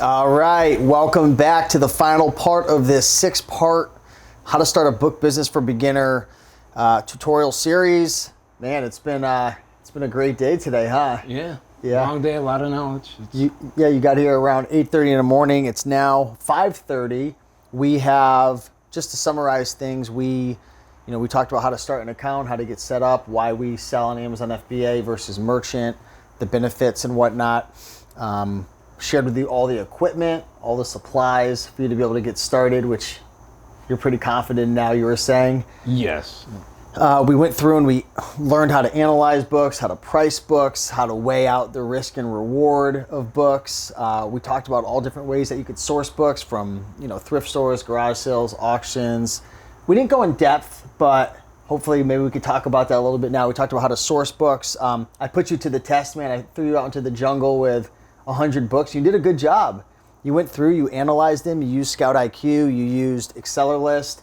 All right, welcome back to the final part of this 6-part How to Start a Book Business for Beginner tutorial series. Man, it's been a great day today, huh? Yeah. Long day, a lot of knowledge. You got here around 8:30 in the morning. It's now 5:30. We have, just to summarize things, we talked about how to start an account, how to get set up, why we sell on Amazon FBA versus merchant, the benefits and whatnot. Shared with you all the equipment, all the supplies for you to be able to get started, which you're pretty confident now, you were saying. Yes. We went through and we learned how to analyze books, how to price books, how to weigh out the risk and reward of books. We talked about all different ways that you could source books from, thrift stores, garage sales, auctions. We didn't go in depth, but hopefully maybe we could talk about that a little bit now. We talked about how to source books. I put you to the test, man. I threw you out into the jungle with 100 books. You did a good job. You went through, you analyzed them, you used Scout IQ, you used Accelerlist.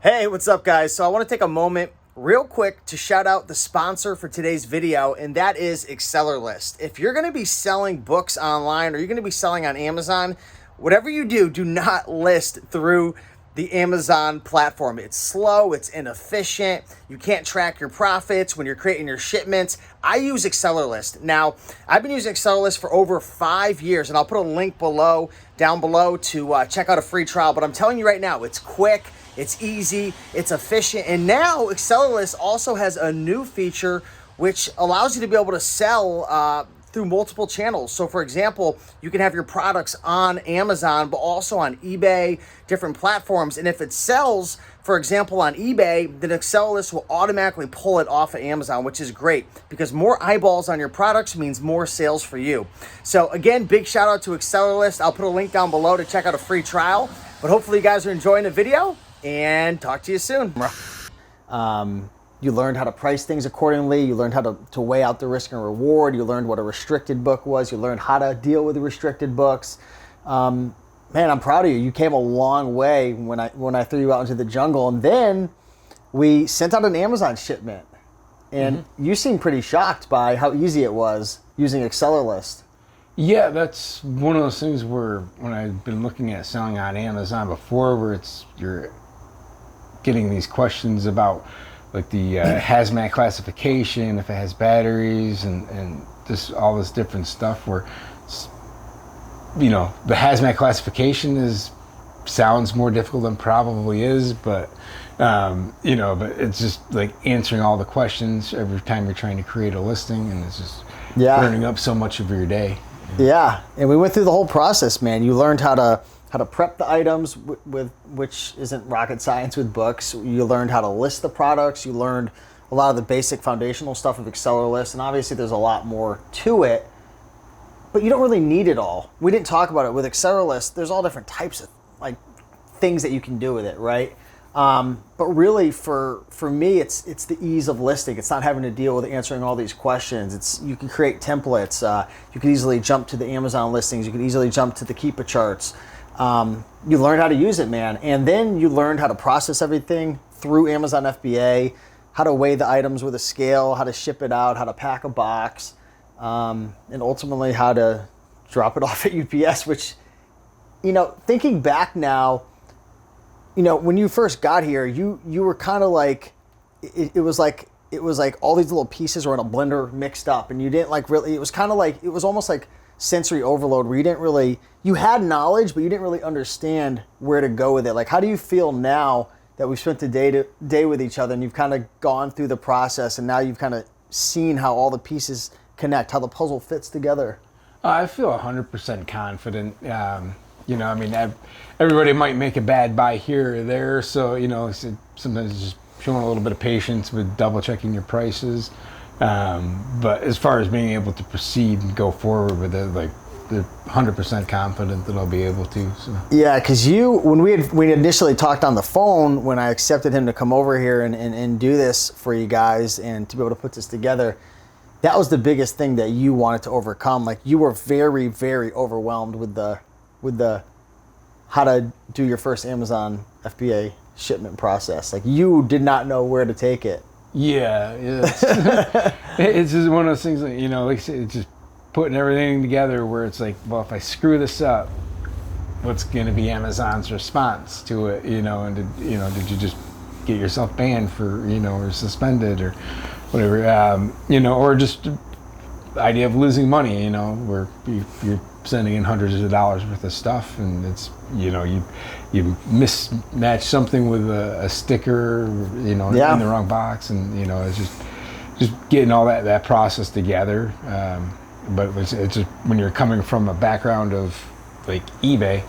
Hey, what's up, guys? So I want to take a moment real quick to shout out the sponsor for today's video, and that is Accelerlist. If you're going to be selling books online or you're going to be selling on Amazon, whatever you do, do not list through the Amazon platform. It's slow, it's inefficient, you can't track your profits when you're creating your shipments. I use Accelerlist. Now, I've been using Accelerlist for over 5 years, and I'll put a link down below to check out a free trial, but I'm telling you right now, it's quick, it's easy, it's efficient, and now Accelerlist also has a new feature which allows you to be able to sell through multiple channels. So for example, you can have your products on Amazon, but also on eBay, different platforms. And if it sells, for example, on eBay, then Accelerlist will automatically pull it off of Amazon, which is great because more eyeballs on your products means more sales for you. So again, big shout out to Accelerlist. I'll put a link down below to check out a free trial, but hopefully you guys are enjoying the video and talk to you soon. You learned how to price things accordingly. You learned how to weigh out the risk and reward. You learned what a restricted book was. You learned how to deal with the restricted books. Man, I'm proud of you. You came a long way when I threw you out into the jungle. And then we sent out an Amazon shipment. And you seemed pretty shocked by how easy it was using Accelerlist. Yeah, that's one of those things where when I've been looking at selling on Amazon before, where you're getting these questions about like the hazmat classification, if it has batteries and just all this different stuff where, the hazmat classification sounds more difficult than probably is, but, but it's just like answering all the questions every time you're trying to create a listing, and it's just burning up so much of your day. Yeah, and we went through the whole process, man. You learned how to prep the items, which isn't rocket science with books. You learned how to list the products. You learned a lot of the basic foundational stuff of Accelerlist, and obviously there's a lot more to it, but you don't really need it all. We didn't talk about it. With Accelerlist, there's all different types of things that you can do with it, right? But really, for me, it's the ease of listing. It's not having to deal with answering all these questions. You can create templates. You can easily jump to the Amazon listings. You can easily jump to the Keepa charts. You learned how to use it, man. And then you learned how to process everything through Amazon FBA, how to weigh the items with a scale, how to ship it out, how to pack a box, and ultimately how to drop it off at UPS, which, thinking back now, when you first got here, you were kind of like, it was like all these little pieces were in a blender mixed up, and you didn't really, it was kind of like, it was almost like sensory overload where you had knowledge, but you didn't really understand where to go with it. Like, how do you feel now that we've spent the day with each other and you've kind of gone through the process and now you've kind of seen how all the pieces connect, how the puzzle fits together? I feel 100% confident. Everybody might make a bad buy here or there, so sometimes it's just showing a little bit of patience with double checking your prices. But as far as being able to proceed and go forward with it, they're 100% confident that I'll be able to. So. Yeah, because when we initially talked on the phone, when I accepted him to come over here and do this for you guys and to be able to put this together, that was the biggest thing that you wanted to overcome. Like, you were very, very overwhelmed with the how to do your first Amazon FBA shipment process. Like, you did not know where to take it. Yeah. It's just one of those things that, like I said, it's just putting everything together where it's like, well, if I screw this up, what's going to be Amazon's response to it? And did you just get yourself banned for, or suspended or whatever, or just the idea of losing money, where you're sending in hundreds of dollars worth of stuff, and it's, you mismatch something with a sticker, in the wrong box, and, it's just getting all that process together. But it's just, when you're coming from a background of like eBay,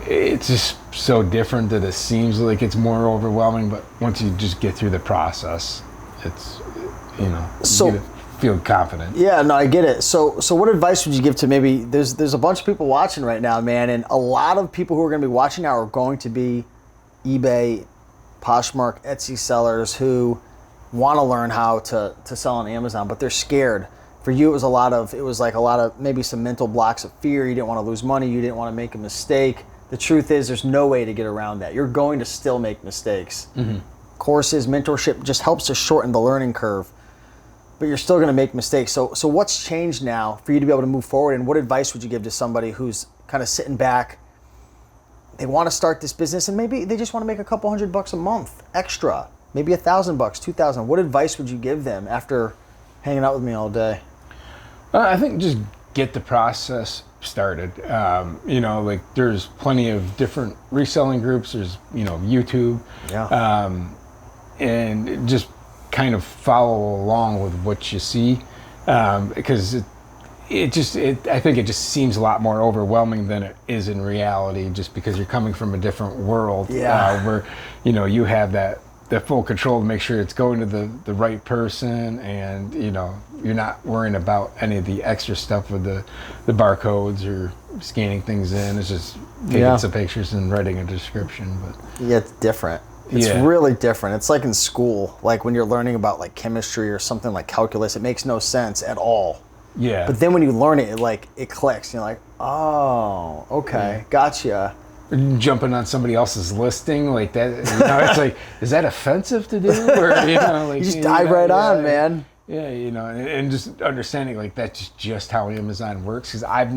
it's just so different that it seems like it's more overwhelming, but once you just get through the process, it's, so you feel confident. Yeah, no, I get it. So what advice would you give to, maybe there's a bunch of people watching right now, man, and a lot of people who are going to be watching now are going to be eBay, Poshmark, Etsy sellers who want to learn how to sell on Amazon, but they're scared. For you, it was a lot of maybe some mental blocks of fear. You didn't want to lose money. You didn't want to make a mistake. The truth is, there's no way to get around that. You're going to still make mistakes. Mm-hmm. Courses, mentorship just helps to shorten the learning curve, but you're still going to make mistakes. So what's changed now for you to be able to move forward, and what advice would you give to somebody who's kind of sitting back? They want to start this business, and maybe they just want to make a couple $100 a month extra, maybe $1,000, $2,000. What advice would you give them after hanging out with me all day? I think just get the process started. Like there's plenty of different reselling groups. There's, YouTube. Yeah. And just kind of follow along with what you see. Because I think it just seems a lot more overwhelming than it is in reality, just because you're coming from a different world. Yeah. Where, you have that full control to make sure it's going to the right person, and you're not worrying about any of the extra stuff with the barcodes or scanning things in. It's just taking some pictures and writing a description. But yeah, it's different. It's really different. It's like in school, like when you're learning about like chemistry or something like calculus, it makes no sense at all. Yeah. But then when you learn it, it clicks. You're like, oh, okay, gotcha. Jumping on somebody else's listing like that, it's like, is that offensive to do? Or you just dive right on, man. Yeah, and just understanding like that's just how Amazon works, because I've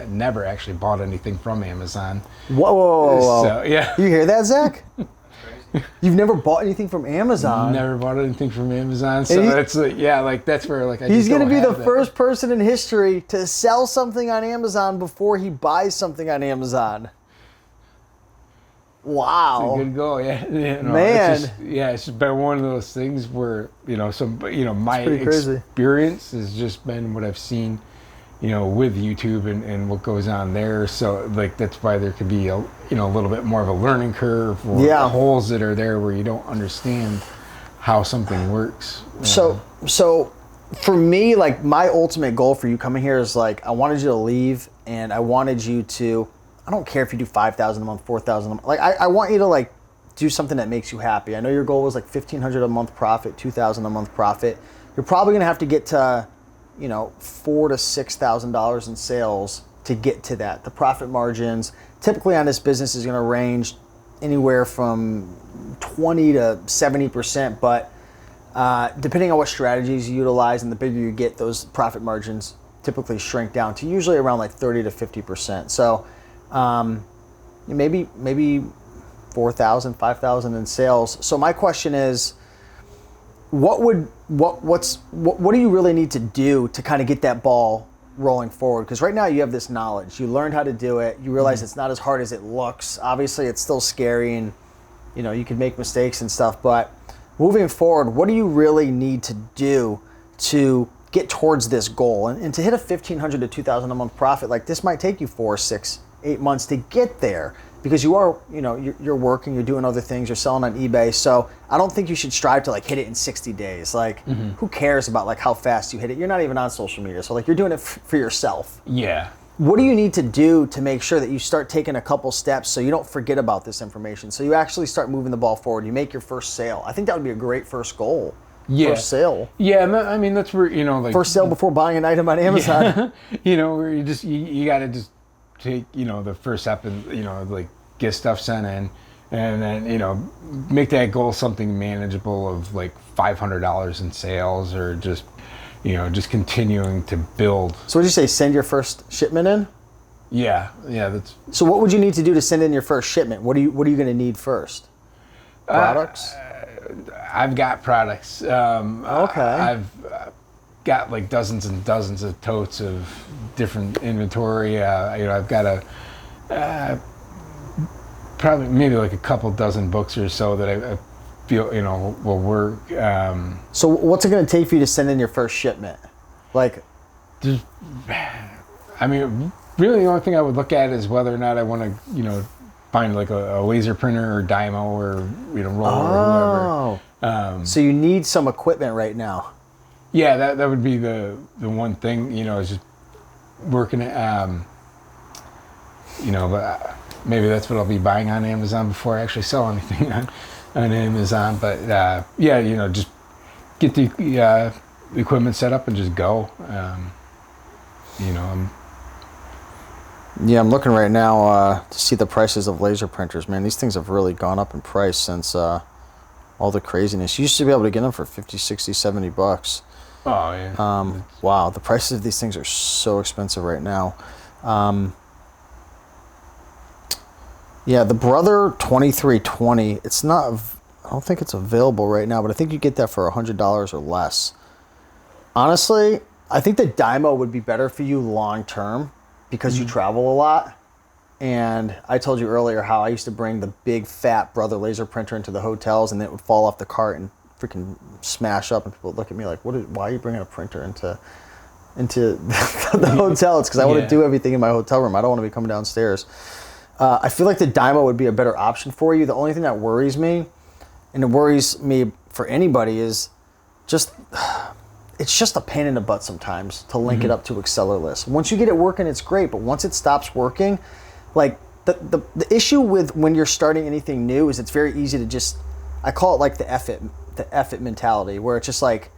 never actually bought anything from Amazon. Whoa. So, yeah. You hear that, Zach? You've never bought anything from Amazon? Never bought anything from Amazon. So that's that's where he's going to be the first person in history to sell something on Amazon before he buys something on Amazon. Wow. It's a good goal, yeah. Man. It's just been one of those things where, my experience has just been what I've seen, with YouTube and what goes on there. So, that's why there could be a little bit more of a learning curve, or holes that are there where you don't understand how something works. So for me, my ultimate goal for you coming here is I wanted you to leave, and I wanted you to, I don't care if you do 5,000 a month, 4,000 a month. I want you to do something that makes you happy. I know your goal was $1,500 a month profit, 2,000 a month profit. You're probably gonna have to get to, $4,000 to $6,000 in sales to get to that. The profit margins typically on this business is gonna range anywhere from 20 to 70%, but depending on what strategies you utilize, and the bigger you get, those profit margins typically shrink down to usually around 30 to 50%. So maybe 4,000, 5,000 in sales. So my question is, what do you really need to do to kind of get that ball rolling forward? Because right now you have this knowledge. You learned how to do it. You realize it's not as hard as it looks. Obviously, it's still scary, and you can make mistakes and stuff. But moving forward, what do you really need to do to get towards this goal? And to hit a $1,500 to $2,000 a month profit, this might take you 4, 6, 8 months to get there, because you are, you're working, you're doing other things, you're selling on eBay. So I don't think you should strive to hit it in 60 days. Who cares about how fast you hit it? You're not even on social media. So you're doing it for yourself. Yeah. What do you need to do to make sure that you start taking a couple steps so you don't forget about this information, so you actually start moving the ball forward, you make your first sale? I think that would be a great first goal. Yeah. First sale. Yeah, I mean, that's where, first sale before buying an item on Amazon. Yeah. Where you got to just take, the first step and, get stuff sent in, and then, make that goal something manageable of $500 in sales, or just, just continuing to build. So what did you say, send your first shipment in? Yeah, that's. So what would you need to do to send in your first shipment? What are you going to need first? Products? I've got products. Okay. I've got like dozens and dozens of totes of different inventory. I've got probably maybe like a couple dozen books or so that I feel will work. So what's it going to take for you to send in your first shipment? Like, really the only thing I would look at is whether or not I want to find like a laser printer or Dymo or roller or whoever. So you need some equipment right now. Yeah, that would be the one thing, is just working at, but maybe that's what I'll be buying on Amazon before I actually sell anything on Amazon. But just get the equipment set up and just go. I'm looking right now to see the prices of laser printers. Man, these things have really gone up in price since all the craziness. You used to be able to get them for 50, 60, 70 bucks. Oh, yeah. Wow, the prices of these things are so expensive right now. The Brother 2320, it's not, I don't think it's available right now, but I think you get that for $100 or less. Honestly, I think the Dymo would be better for you long term because you travel a lot. And I told you earlier how I used to bring the big fat Brother laser printer into the hotels and then it would fall off the cart and freaking smash up, and people would look at me like, why are you bringing a printer into the hotel? It's because I want to do everything in my hotel room. I don't want to be coming downstairs. I feel like the Dymo would be a better option for you. The only thing that worries me, and it worries me for anybody, is it's just a pain in the butt sometimes to link it up to Accelerlist. Once you get it working, it's great, but once it stops working, like the issue with when you're starting anything new is it's very easy to just, I call it like the F it mentality, where it's just like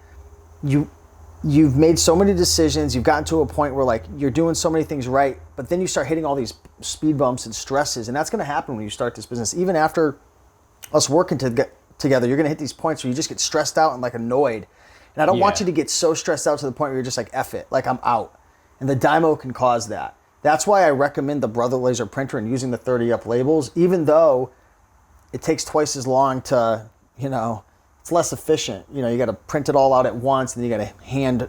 you've made so many decisions, you've gotten to a point where like you're doing so many things right, but then you start hitting all these speed bumps and stresses, and that's going to happen when you start this business. Even after us working together, you're going to hit these points where you just get stressed out and like annoyed. And I don't want you to get so stressed out to the point where you're just like, F it, like I'm out. And the Dymo can cause that. That's why I recommend the Brother laser printer and using the 30 up labels, even though it takes twice as long to, it's less efficient. You got to print it all out at once, and then you got to hand,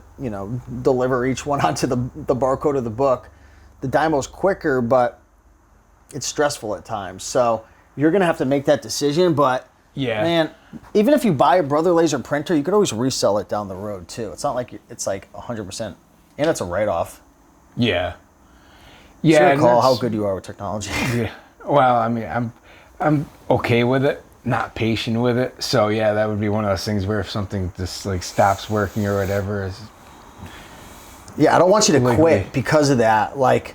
deliver each one onto the barcode of the book. The Dymo's quicker, but it's stressful at times. So you're going to have to make that decision. But man, even if you buy a Brother laser printer, you could always resell it down the road too. It's not like it's like 100%, and it's a write-off. Yeah. Yeah. Recall how good you are with technology. Yeah. Well, I'm okay with it. Not patient with it, so that would be one of those things where if something just like stops working or whatever, I don't want you to quit because of that. Like,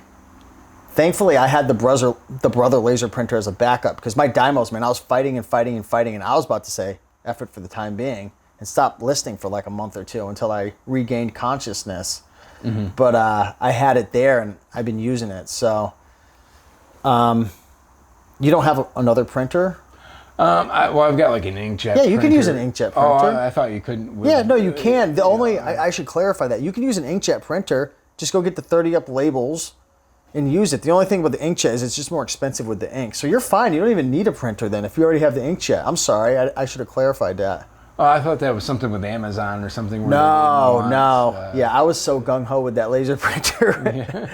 thankfully, I had the Brother laser printer as a backup because my Dymos, man, I was fighting, and I was about to say effort for the time being and stop listing for like a month or two until I regained consciousness. But I had it there and I've been using it. So, you don't have another printer? I've got like an inkjet printer. You can use an inkjet printer. Oh, I thought you couldn't. No, you can. I should clarify that. You can use an inkjet printer. Just go get the 30 up labels and use it. The only thing with the inkjet is it's just more expensive with the ink. So you're fine. You don't even need a printer then if you already have the inkjet. I'm sorry. I should have clarified that. Oh, I thought that was something with Amazon or something. No. I was so gung-ho with that laser printer.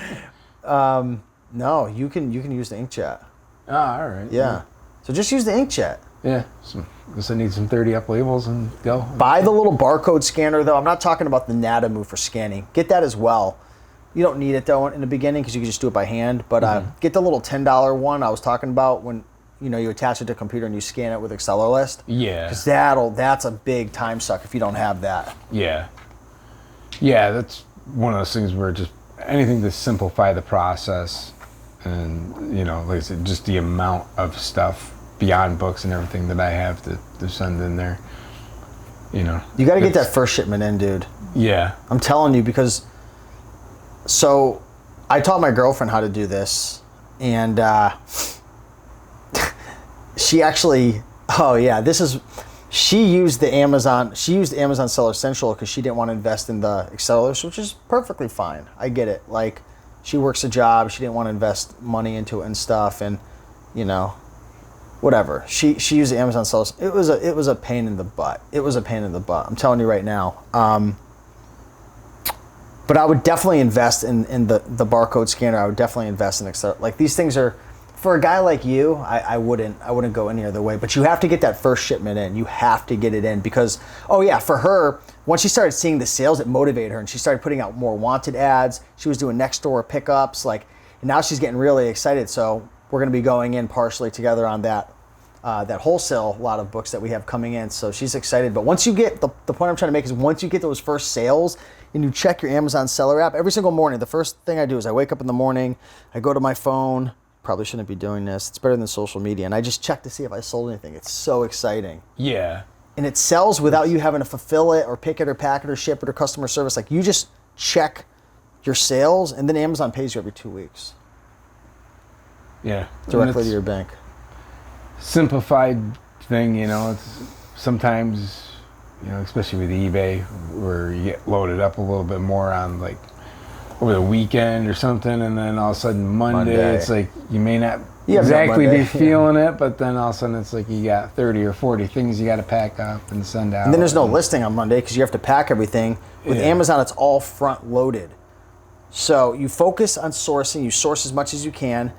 No, you can use the inkjet. Oh, all right. Yeah. So just use the inkjet. Yeah. So I need some 30 up labels and go. Buy the little barcode scanner though. I'm not talking about the Natamu for scanning. Get that as well. You don't need it though in the beginning because you can just do it by hand. But get the little $10 one I was talking about when you attach it to a computer and you scan it with Accelerlist. Yeah. Because that's a big time suck if you don't have that. Yeah. Yeah, that's one of those things where just anything to simplify the process and like I said, just the amount of stuff beyond books and everything that I have to send in there. You got to get that first shipment in, dude. Yeah. I'm telling you because so I taught my girlfriend how to do this and she actually, this is She used Amazon Seller Central because she didn't want to invest in the Accelerlist, which is perfectly fine. I get it. Like, she works a job, she didn't want to invest money into it and stuff, and whatever. She used the Amazon Seller. It was a pain in the butt. It was a pain in the butt. I'm telling you right now. But I would definitely invest in the barcode scanner. I would definitely invest in Accelerlist. Like, these things are, for a guy like you, I wouldn't go any other way. But you have to get that first shipment in. You have to get it in because, for her, once she started seeing the sales, it motivated her, and she started putting out more wanted ads. She was doing next door pickups, and now she's getting really excited. So we're going to be going in partially together on that wholesale lot of books that we have coming in. So she's excited. But once you get, the point I'm trying to make is once you get those first sales and you check your Amazon seller app, every single morning, the first thing I do is I wake up in the morning, I go to my phone, probably shouldn't be doing this, it's better than social media, and I just check to see if I sold anything. It's so exciting. Yeah. And it sells without you having to fulfill it or pick it or pack it or ship it or customer service. Like, you just check your sales, and then Amazon pays you every 2 weeks. Yeah. Directly to your bank. Simplified thing, it's sometimes, especially with eBay, where you get loaded up a little bit more on like over the weekend or something, and then all of a sudden Monday. It's like you may not exactly be feeling it, but then all of a sudden it's like you got 30 or 40 things you got to pack up and send out. And then there's no listing on Monday because you have to pack everything. With Amazon, it's all front loaded. So you focus on sourcing, you source as much as you can,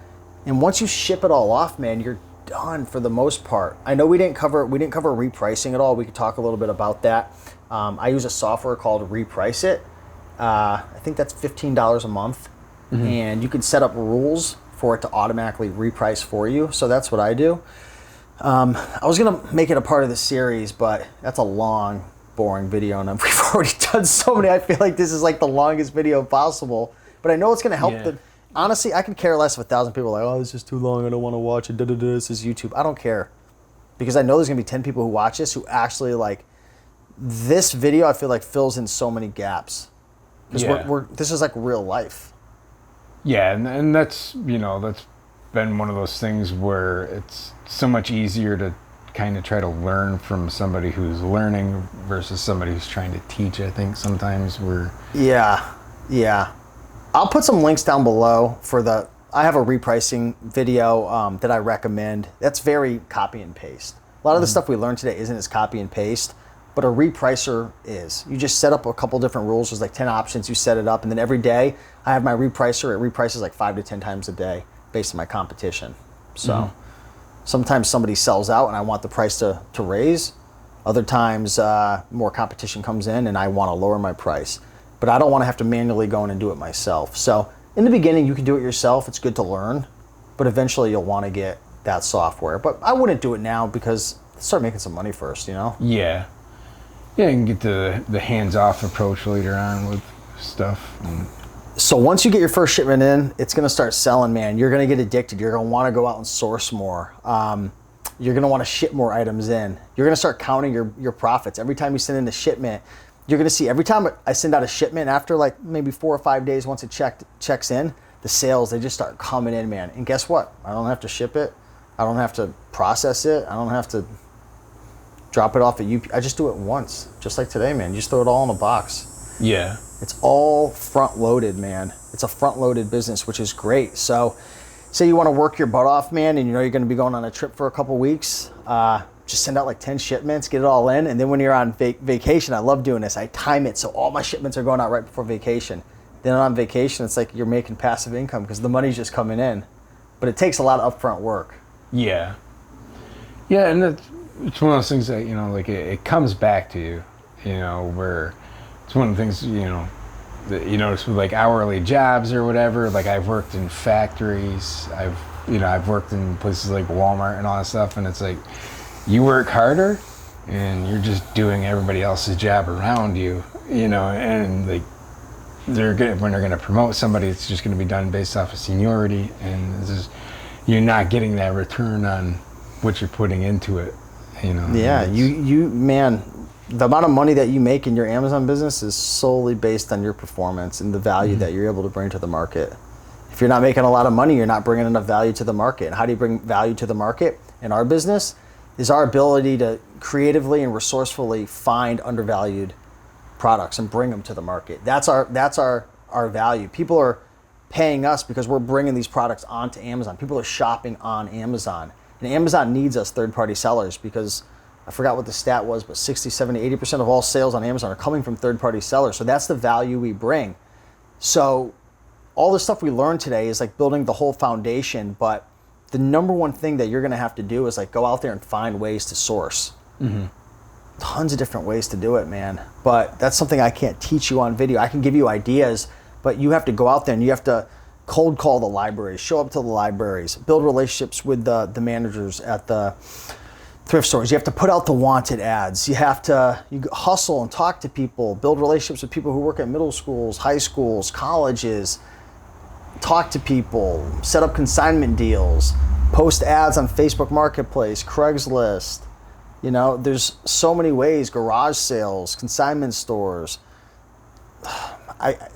and once you ship it all off, man, you're done for the most part. I know we didn't cover repricing at all. We could talk a little bit about that. I use a software called Reprice It. I think that's $15 a month, and you can set up rules for it to automatically reprice for you. So that's what I do. I was gonna make it a part of the series, but that's a long, boring video, and we've already done so many. I feel like this is like the longest video possible, but I know it's gonna help. Honestly, I could care less if 1,000 people are like, oh, this is too long, I don't want to watch it. This is YouTube. I don't care, because I know there's gonna be 10 people who watch this who actually like this video. I feel like fills in so many gaps. Because this is like real life. Yeah, and that's, that's been one of those things where it's so much easier to kind of try to learn from somebody who's learning versus somebody who's trying to teach. I think sometimes we're... Yeah. I'll put some links down below I have a repricing video that I recommend. That's very copy and paste. A lot of the stuff we learned today isn't as copy and paste, but a repricer is. You just set up a couple different rules. There's like 10 options. You set it up, and then every day I have my repricer. It reprices like 5 to 10 times a day based on my competition. So sometimes somebody sells out and I want the price to raise. Other times more competition comes in and I want to lower my price. But I don't want to have to manually go in and do it myself. So in the beginning, you can do it yourself. It's good to learn, but eventually you'll want to get that software. But I wouldn't do it now because start making some money first, Yeah. Yeah, you can get the hands-off approach later on with stuff. So once you get your first shipment in, it's going to start selling, man. You're going to get addicted. You're going to want to go out and source more. You're going to want to ship more items in. You're going to start counting your profits. Every time you send in a shipment, you're going to see every time I send out a shipment, after like maybe 4 or 5 days, once it checks in, the sales, they just start coming in, man. And guess what? I don't have to ship it. I don't have to process it. I don't have to drop it off at UP. I just do it once, just like today, man. You just throw it all in a box. Yeah. It's all front loaded, man. It's a front loaded business, which is great. So say you want to work your butt off, man, and you're going to be going on a trip for a couple weeks, just send out like 10 shipments, get it all in. And then when you're on vacation, I love doing this. I time it so all my shipments are going out right before vacation. Then on vacation, it's like you're making passive income because the money's just coming in. But it takes a lot of upfront work. Yeah. Yeah, and it's one of those things that, like it comes back to you, where it's one of the things, that you notice with like hourly jobs or whatever. Like I've worked in factories, I've worked in places like Walmart and all that stuff, and it's like you work harder and you're just doing everybody else's job around you, and like when they're gonna promote somebody, it's just gonna be done based off of seniority, and it's just, you're not getting that return on what you're putting into it. Yeah, you man, the amount of money that you make in your Amazon business is solely based on your performance and the value that you're able to bring to the market. If you're not making a lot of money, you're not bringing enough value to the market. And how do you bring value to the market? In our business, is our ability to creatively and resourcefully find undervalued products and bring them to the market. That's our value. People are paying us because we're bringing these products onto Amazon. People are shopping on Amazon. And Amazon needs us third-party sellers because I forgot what the stat was, but 60, 70, 80% of all sales on Amazon are coming from third-party sellers. So that's the value we bring. So all the stuff we learned today is like building the whole foundation, but the number one thing that you're going to have to do is like go out there and find ways to source. Tons of different ways to do it, man. But that's something I can't teach you on video. I can give you ideas, but you have to go out there and you have to cold call the libraries, show up to the libraries, build relationships with the managers at the thrift stores. You have to put out the wanted ads. You have to hustle and talk to people, build relationships with people who work at middle schools, high schools, colleges, talk to people, set up consignment deals, post ads on Facebook Marketplace, Craigslist. You know, there's so many ways, garage sales, consignment stores.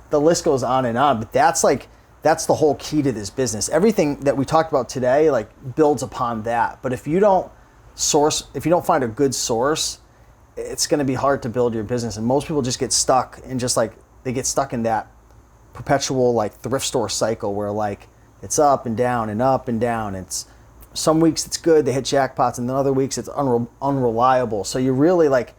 The list goes on and on, but that's the whole key to this business. Everything that we talked about today like builds upon that. But if you don't find a good source, it's going to be hard to build your business. And most people just get stuck in they get stuck in that perpetual like thrift store cycle where like it's up and down and up and down. It's some weeks it's good, they hit jackpots, and then other weeks it's unreliable. So you really like,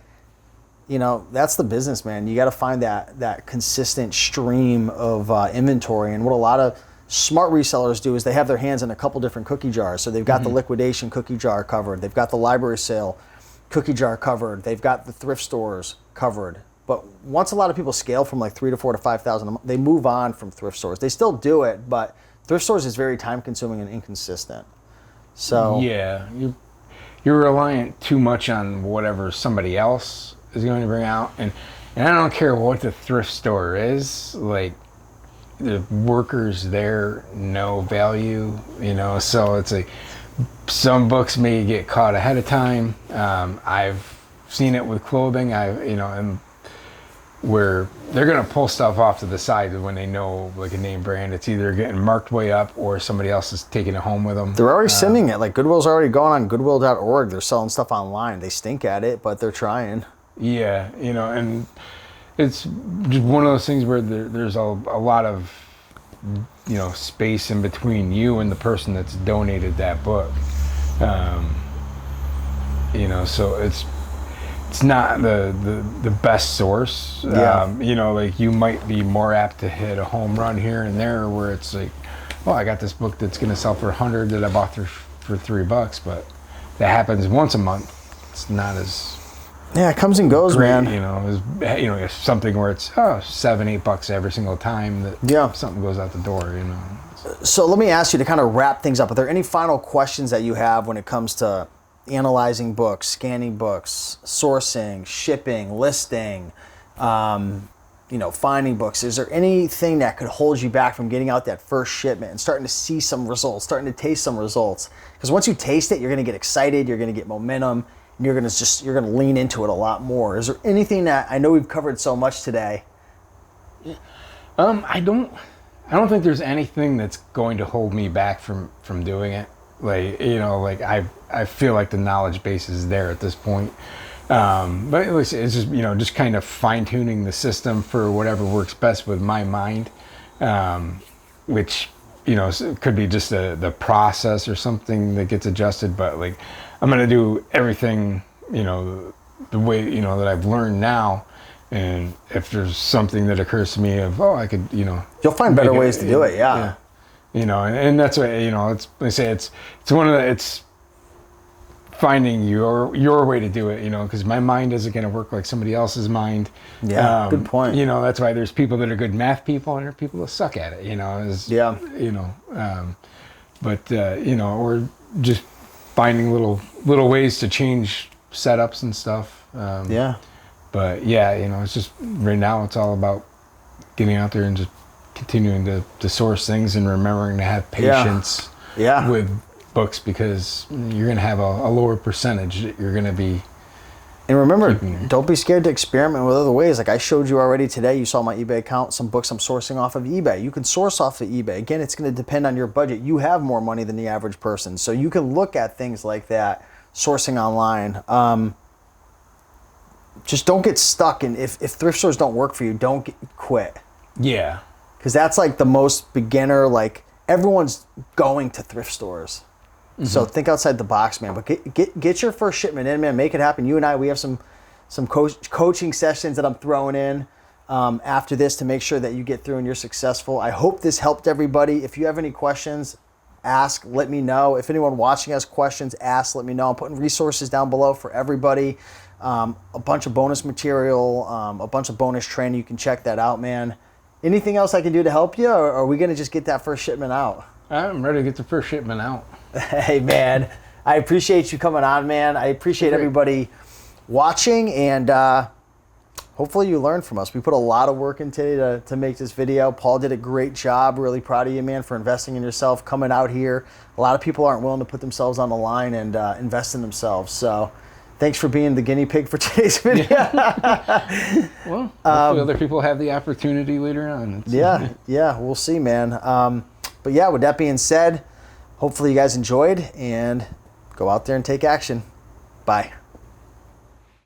you know, that's the business, man. You got to find that consistent stream of inventory. And what a lot of smart resellers do is they have their hands in a couple different cookie jars. So they've got the liquidation cookie jar covered. They've got the library sale cookie jar covered. They've got the thrift stores covered. But once a lot of people scale from like 3 to 4 to 5,000 a month, they move on from thrift stores. They still do it, but thrift stores is very time consuming and inconsistent. So yeah, you're reliant too much on whatever somebody else is going to bring out, and I don't care what the thrift store is, like the workers there know value, you know, so it's like some books may get caught ahead of time. I've seen it with clothing, and where they're going to pull stuff off to the side when they know like a name brand, it's either getting marked way up or somebody else is taking it home with them. They're already sending it. Like Goodwill's already going on goodwill.org. They're selling stuff online. They stink at it, but they're trying. Yeah, you know, and it's just one of those things where there's a lot of, you know, space in between you and the person that's donated that book. You know, so it's not the best source. Yeah. You know, like you might be more apt to hit a home run here and there where it's like, oh, I got this book that's going to sell for $100 that I bought for $3, but that happens once a month. It's not as it comes and goes, great, man. You know, it's something where it's $7-8 every single time that something goes out the door. You know. So let me ask you to kind of wrap things up. Are there any final questions that you have when it comes to analyzing books, scanning books, sourcing, shipping, listing, you know, finding books? Is there anything that could hold you back from getting out that first shipment and starting to see some results, starting to taste some results? Because once you taste it, you're going to get excited, you're going to get momentum, and you're going to lean into it a lot more. Is there anything that, I know we've covered so much today? I don't think there's anything that's going to hold me back from doing it. Like, you know, like I feel like the knowledge base is there at this point. But it's just, you know, just kind of fine tuning the system for whatever works best with my mind, which, you know, could be just the process or something that gets adjusted. But like, I'm going to do everything, you know, the way, you know, that I've learned now. And if there's something that occurs to me of, I could, you know, you'll find better ways to do it. Yeah. You know, and that's what, you know, it's finding your way to do it, you know, because my mind isn't going to work like somebody else's mind. Yeah, good point. You know, that's why there's people that are good math people and there are people that suck at it, you know. You know, you know, or just finding little ways to change setups and stuff. But yeah, you know, it's just right now it's all about getting out there and just continuing to source things and remembering to have patience with books, because you're going to have a lower percentage that you're going to be. And remember, don't be scared to experiment with other ways. Like I showed you already today, you saw my eBay account, some books I'm sourcing off of eBay. You can source off of eBay. Again, it's going to depend on your budget. You have more money than the average person. So you can look at things like that sourcing online. Just don't get stuck, and if thrift stores don't work for you, don't quit. Yeah. Because that's like the most beginner, like everyone's going to thrift stores. So think outside the box, man. But get your first shipment in, man. Make it happen. You and I, we have some coaching sessions that I'm throwing in after this to make sure that you get through and you're successful. I hope this helped everybody. If you have any questions, ask, let me know. If anyone watching has questions, ask, let me know. I'm putting resources down below for everybody. A bunch of bonus material, a bunch of bonus training. You can check that out, man. Anything else I can do to help you, or are we going to just get that first shipment out? I'm ready to get the first shipment out. Hey, man, I appreciate you coming on, man. I appreciate everybody watching, and hopefully you learned from us. We put a lot of work in today to make this video. Paul did a great job. Really proud of you, man, for investing in yourself, coming out here. A lot of people aren't willing to put themselves on the line and invest in themselves. So thanks for being the guinea pig for today's video. Well, hopefully other people have the opportunity later on. Yeah, we'll see, man. But yeah, with that being said, hopefully you guys enjoyed, and go out there and take action. Bye.